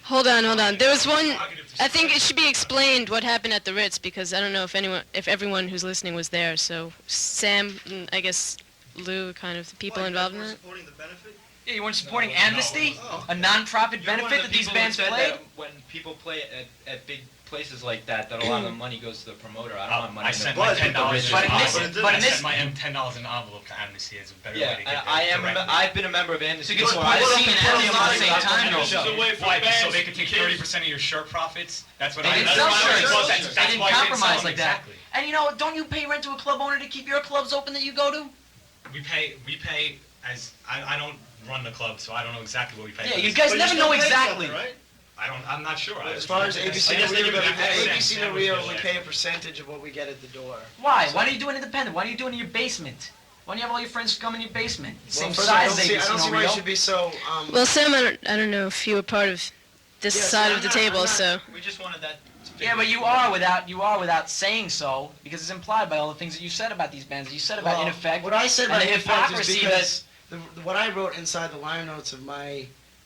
Hold on. There was one. I think it should be explained what happened at the Ritz because I don't know if everyone who's listening was there. So Sam, and I guess Lou, kind of the people involved in it. Supporting the benefit? Yeah, you weren't supporting Amnesty, a non-profit benefit that these bands play. When people play at big places like that, that a lot of the money goes to the promoter. I don't have money. I sent my $10 my $10 in an envelope to Amnesty. It's a better way to get I've been a member of Amnesty. So you can support the scene and Amnesty at the same time. Why? So they could take 30% of your shirt profits? That's what They I didn't sell shirts. They didn't why compromise like that. Exactly. And you know, don't you pay rent to a club owner to keep your clubs open that you go to? We pay as I don't run the club, so I don't know exactly what we pay. Yeah, you guys never know exactly. Right? I'm not sure. As far as ABC and Rio, we pay a percentage of what we get at the door. Why? Why do you do it independent? Why do you do it in your basement? Why don't you have all your friends come in your basement? Same Well, size I don't see why it should be so. Well, Sam, I don't know if you were part of this side of the table, so. We just wanted that. Yeah, but you are without saying so, because it's implied by all the things that you said about these bands. That you said about In Effect. What I said about the In Effect is hypocrisy because what I wrote inside the liner notes of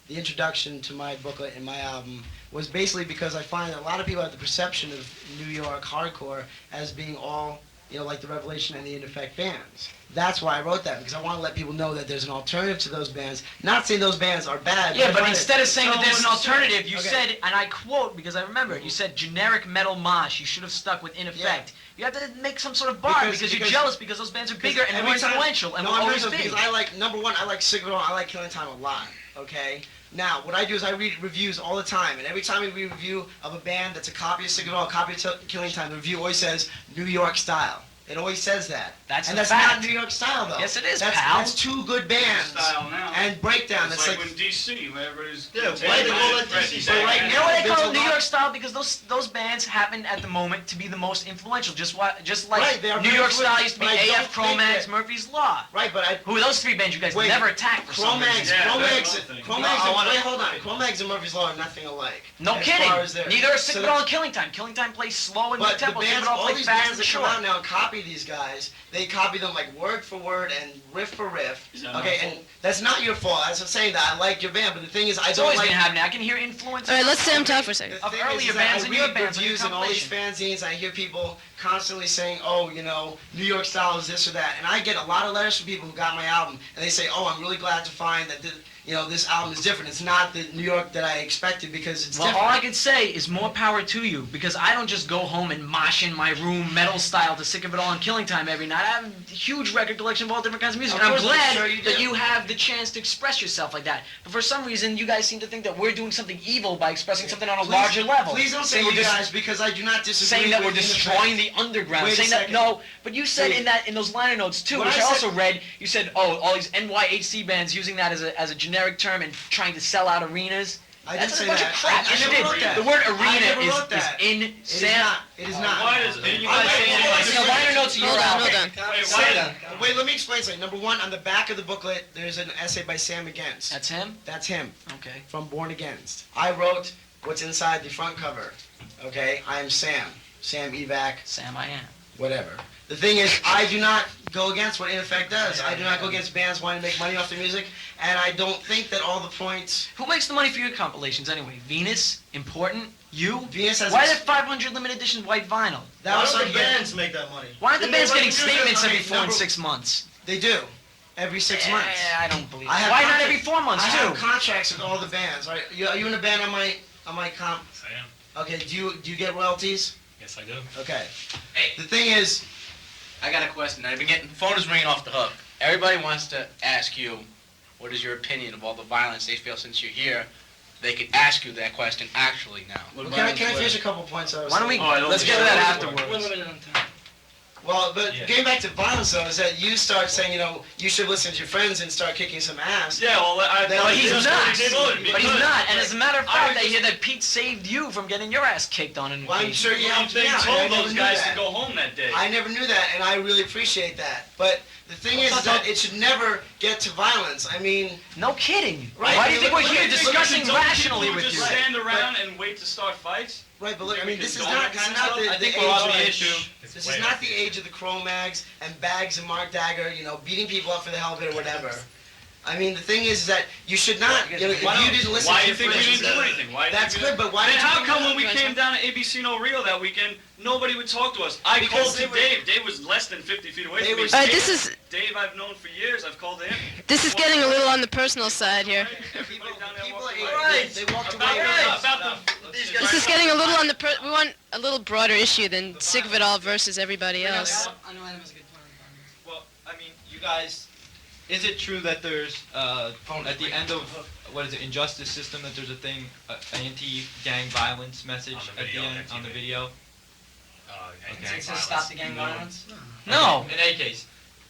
the introduction to my booklet and my album was basically because I find that a lot of people have the perception of New York hardcore as being all, like the Revelation and the In Effect bands. That's why I wrote that, because I want to let people know that there's an alternative to those bands. Not saying those bands are bad. Yeah, but instead of saying that there's an alternative, you said, and I quote, because I remember, you said generic metal mosh. You should have stuck with In Effect. You have to make some sort of bar because you're jealous because those bands are bigger and more influential and will always be. Because I like, number one, I like Sick of It All, I like Killing Time a lot, okay? Now, what I do is I read reviews all the time, and every time we read a review of a band that's a copy of Sick of It All, a copy of Killing Time, the review always says New York style. It always says that. That's not New York style, though. Yes, it is, pal. That's two good bands. Style now. And breakdown. It's like when DC, whenever it's... Yeah, why they call it DC? But right You know why they call it New York style? Because those bands happen at the moment to be the most influential. Just like New York style used to be AF, Cro-Mags, Murphy's Law. Right, but Who are those three bands you guys never attacked for some reason? Cro-Mags and Murphy's Law are nothing alike. No kidding. Neither are Sick of It All and Killing Time. Killing Time plays slow and mid-tempo. Sick of It All plays fast and short. All these bands that come out now and copy these guys, they copy them like word for word and riff for riff. Okay, and that's not your fault. As I'm saying that, I like your band, but the thing is, It's always been happening. I can hear influence. All right, let's Sam talk for a second. Of earlier bands and your bands. I read reviews in all these fanzines, I hear people constantly saying, oh, New York style is this or that, and I get a lot of letters from people who got my album, and they say, oh, I'm really glad to find that this album is different. It's not the New York that I expected because it's different. Well, all I can say is more power to you, because I don't just go home and mosh in my room metal style to Sick of It All and Killing Time every night. I have a huge record collection of all different kinds of music, and I'm glad that you have the chance to express yourself like that. But for some reason, you guys seem to think that we're doing something evil by expressing something on a larger level. Please don't say you guys, because I do not disagree. Saying that we're destroying the underground. Wait a second. No, but you said in those liner notes too, which I also read, you said, oh, all these NYHC bands using that as a generic term and trying to sell out arenas. That's a bunch of crap. The word arena is in Sam. It is not. Why does you guys say anything like liner notes are your Hold on. Wait, let me explain something. Number one, on the back of the booklet, there's an essay by Sam Against. That's him? That's him. Okay. From Born Against. I wrote what's inside the front cover. Okay? I am Sam. Sam Evac. Sam I am. Whatever. The thing is, I do not go against what In Effect does. I do not go against bands wanting to make money off their music, and I don't think that all the points... Who makes the money for your compilations anyway? Venus? Important? You? Venus has... Why are there 500 limited edition white vinyl? Why don't the bands make that money? Why aren't the bands getting statements every 4 and 6 months? They do. Every 6 months. I don't believe that. Why not every 4 months, too? I have contracts with all the bands. Right? Are you in a band on my comp? Yes, I am. Okay, do you get royalties? Yes, I do. Okay. The thing is... I got a question. I've been getting, the phone is ringing off the hook. Everybody wants to ask you, what is your opinion of all the violence they feel since you're here? They could ask you that question actually now. Well, can I finish a couple points? Why don't we, let's get to that afterwards. Well, but getting back to violence, though, is that you start saying, you should listen to your friends and start kicking some ass. Yeah, well, but he's not. But he's not. And as a matter of fact, I hear just... that Pete saved you from getting your ass kicked on an occasion. Well, I'm sure you helped me They out. told those guys to go home that day. I never knew that, and I really appreciate that. But the thing is that it should never get to violence. I mean... No kidding. Right. Why do you think we're here discussing rationally with you? Just stand around and wait to start fights? Right, but look, I mean, this is Don't not kind of the stuff? I think age we're off of the issue. This is not the age of the Cro-Mags and Bags and Mark Dagger, beating people up for the hell of it or whatever. I mean, the thing is that you should not, you know, if Why you don't- didn't listen why to do you think we friends, didn't do anything? Why that's did you- good, but why Then did you how do come that? when we came down to ABC No Rio that weekend, nobody would talk to us? I Because called they to were- Dave. Dave was less than 50 feet away They from me. were- All right, this is Dave I've known for years. I've called him. this is getting a little on the personal side here. Everybody down there People, walked they, away. they walked About away. the- about the- These This is getting a little on the we want a little broader issue than sick of it all versus everybody else. I know Adam has a good point on this. Well, I mean, you guys, is it true that there's, at the end of, what is it, Injustice System, that there's a thing, an anti-gang violence message On the at the video, end, on on the TV. video? And It gang says violence. stop the gang violence? No, In any case,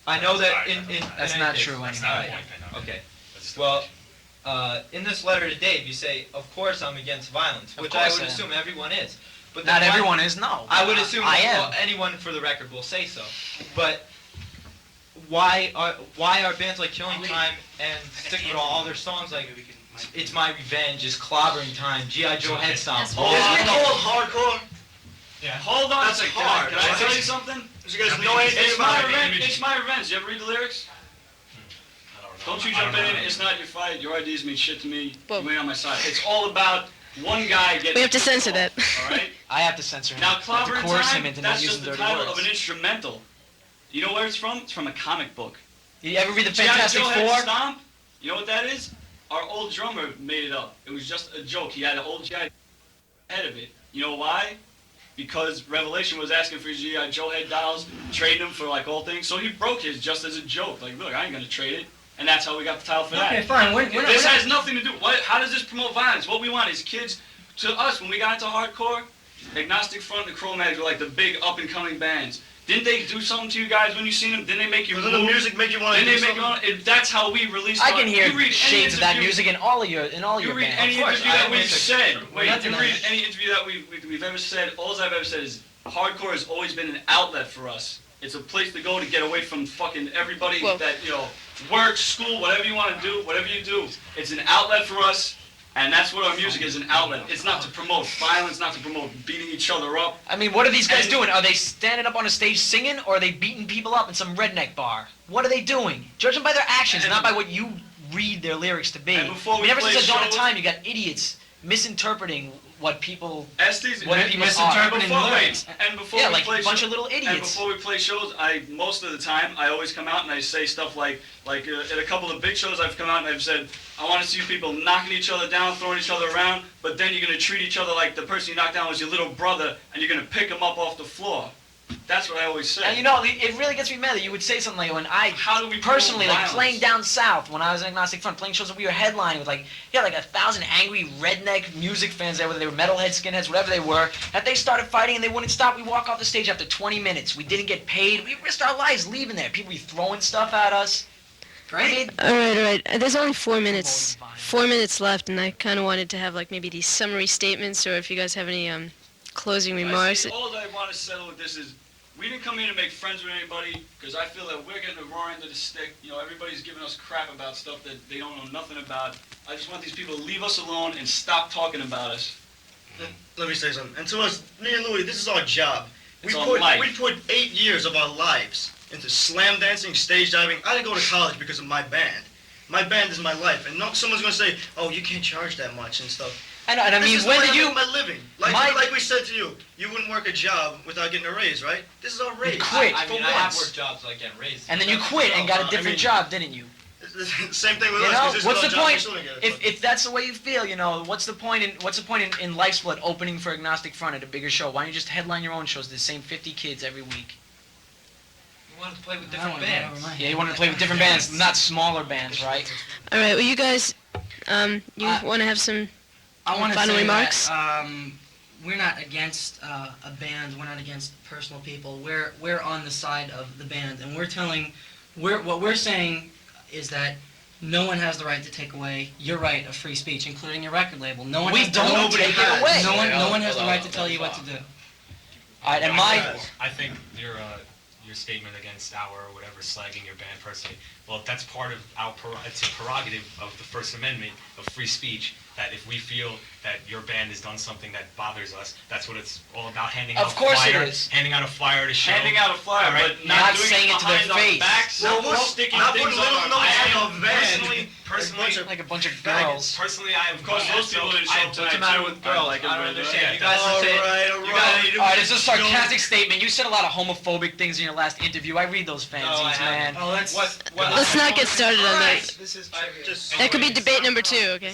I know that in that's any not case- true That's anymore. not a point, then, okay. Okay, Let's just- well, in this letter to Dave, you say, of course I'm against violence, Of which course I I would am. assume everyone is. But then Not why- everyone is, no. I would assume I am. well, anyone for the record will say so. But why are bands like Killing Time and Stick With All their songs like It's My Revenge, It's Clobbering Time, G.I. Joe Head Stomp? Isn't it called hardcore? Yeah. Hold on a That's second. hard, Can I right? tell you something? You guys know anything It's about my it? revenge. It's my revenge. You ever read the lyrics? Don't you I jump know. in. It's not your fight. Your ideas mean shit to me. Well- You ain't on my side. It's all about one guy getting. We have to pissed censor off, that. All right. I have to censor him. Now, I have to Clobbering coerce him Time. into not That's using just the dirty title words. of an instrumental. You know where it's from? It's from a comic book. You ever read the G.I. Fantastic Joe Head Four? Stomp. You know what that is? Our old drummer made it up. It was just a joke. He had an old G.I. head of it. You know why? Because Revelation was asking for G.I. Joe head dolls, trading them for like all things. So he broke his just as a joke. Like, look, I ain't gonna trade it. And that's how we got the title for that. Okay, fine. This has nothing to do. How does this promote violence? What we want is kids. To us, when we got into hardcore, Agnostic Front and the Cro-Mags were like the big up-and-coming bands. Didn't they do something to you guys when you seen them? Didn't they make you Doesn't move? the music make you want to Didn't do they make something? That's how we released. I our- can hear you read any shades of that interview- music in all You your read bands. any Of course, interview that I we've admit said. that. Wait, Nothing you like read that. any interview that we've ever said. All I've ever said is hardcore has always been an outlet for us. It's a place to go to get away from fucking everybody Well- that work, school, whatever you want to do, whatever you do. It's an outlet for us, and that's what our music is, an outlet. It's not to promote violence, not to promote beating each other up. I mean, what are these guys And- doing? Are they standing up on a stage singing, or are they beating people up in some redneck bar? What are they doing? Judge them by their actions, And- not by what you read their lyrics to be. And before I mean, we ever play since the dawn of shows- time, you got idiots misinterpreting what people. Estes, What and people misinterpreting are. the lyrics. And before Yeah, we like play a bunch show- of little And idiots. before we play shows, most of the time I always come out and I say stuff like at a couple of big shows I've come out and I've said I want to see people knocking each other down, throwing each other around, but then you're gonna treat each other like the person you knocked down was your little brother and you're gonna pick him up off the floor. That's what I always say. And it really gets me mad that you would say something like when I How do we personally, promote like violence? playing down south when I was in Agnostic Front, playing shows that we were headlining with like 1,000 angry redneck music fans there, whether they were metalheads, skinheads, whatever they were, that they started fighting and they wouldn't stop. We walk off the stage after 20 minutes. We didn't get paid. We risked our lives leaving there. People be throwing stuff at us. Great. All right. There's only 4 minutes. 4 minutes left, and I kind of wanted to have like maybe these summary statements, or if you guys have any closing remarks. All I want to settle with this is we didn't come here to make friends with anybody because I feel that we're getting the raw end of the stick. Everybody's giving us crap about stuff that they don't know nothing about. I just want these people to leave us alone and stop talking about us. Let me say something. And to us, me and Louis, this is our job. It's our life. We put 8 years of our lives into slam dancing, stage diving. I didn't go to college because of my band. My band is my life, and someone's gonna say, "Oh, you can't charge that much and stuff." And I This mean, is when the way did I you? make my living? Like my- we said to you, you wouldn't work a job without getting a raise, right? This is our raise. quit. I For mean, I have once. worked jobs like getting raised. And then you quit and got a different job, didn't you? Same thing with You us. know, 'cause this is what's our the job, we point? still didn't get it. If that's the way you feel, what's the point in Life Split opening for Agnostic Front at a bigger show? Why don't you just headline your own shows, the same 50 kids every week? You wanted to play with different bands. Yeah, you wanted to play with different bands, not smaller bands, right? All right. Well, you guys, you want to have some I want to final say remarks? that we're not against a band. We're not against personal people. We're on the side of the band, and what we're saying is that no one has the right to take away your right of free speech, including your record label. No one. We has don't nobody take it has. away. No one has the right to tell you what to do. All right, and I think your statement against or whatever, slagging your band personally, well, that's part of it's a prerogative of the First Amendment of free speech. that if we feel that your band has done something that bothers us, that's what it's all about, handing Of out course it flyer, is. handing out a flyer to show. Handing out a flyer, All right. but Not doing saying it to their behind our face. backs, Well, not sticking not things putting on little our notes backs. on a van. Personally, Like a bunch of Faggots. girls. personally, I Of course, those people didn't show up What's tonight the matter too. with girl? Like I don't everybody understand. else? You guys All are saying. right, You guys. Alright, it's a sarcastic statement. You said a lot of homophobic things in your last interview. I read those fanzines, man. Oh, that's Let's not get started on that. This is just. That could be debate number 2, okay?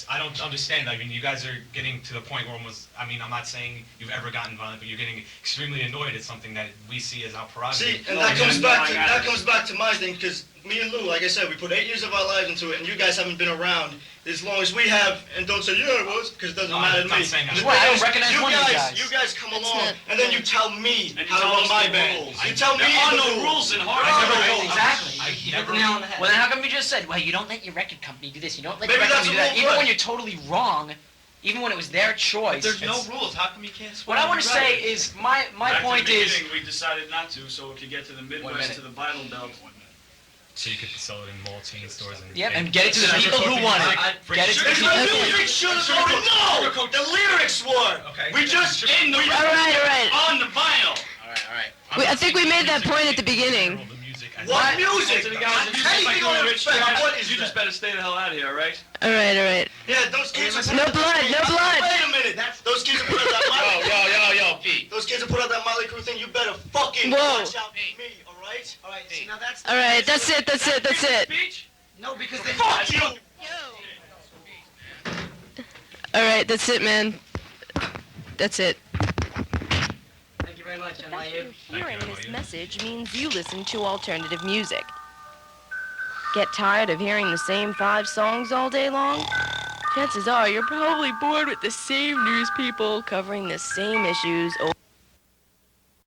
I don't understand. I mean, you guys are getting to the point where almost, I mean, I'm not saying you've ever gotten violent, but you're getting extremely annoyed at something that we see as our prerogative. See, and that comes back to my thing, because me and Lou, like I said, we put 8 years of our lives into it, and you guys haven't been around as long as we have, and don't say, yeah, it was, because it doesn't No, matter I'm to not me. saying that. The Well, I thing don't is, recognize one of you guys. You guys come That's along, not- and then you tell me And you how to tell run us my the band. rules. You tell me There are the no rules. rules in hard I never rock. told- Exactly. I You hit never- the nail on the head. Well, then how come you just said, well, you don't let your record company do this, you don't let your Maybe record that's company do a that, rule even for when it. you're totally wrong, even when it was their choice. There's no rules. How come you can't swear? What I want to You're right. say is, my Back point to the is, beginning, we decided not to, so we could get to the Midwest, minute. to the Bible Belt. So you could sell it in mall chain stores and... yep, and get it to the people who want it. Get it to the It's people. the music should have voted no! The lyrics were! Okay. We just... In the Alright. on the vinyl. All right. I think we made that point at the beginning. The music as- What music? To the guys that Anything on the rich respect, what is you just that? better stay the hell out of here, all right? Alright. Yeah, those kids are... No blood, no blood. Wait a minute. Those kids are put out that Molly... Yo, Pete. Those kids are put out that Molly Crew thing. You better fucking Whoa. watch out for me, alright? Alright, see now that's Alright, that's it. Speech? No, because they Fuck you! Alright, that's it, man. That's it. Thank you very much, NYU. Hearing Thank you, this NYU. message means you listen to alternative music. Get tired of hearing the same 5 songs all day long? Chances are you're probably bored with the same news people covering the same issues over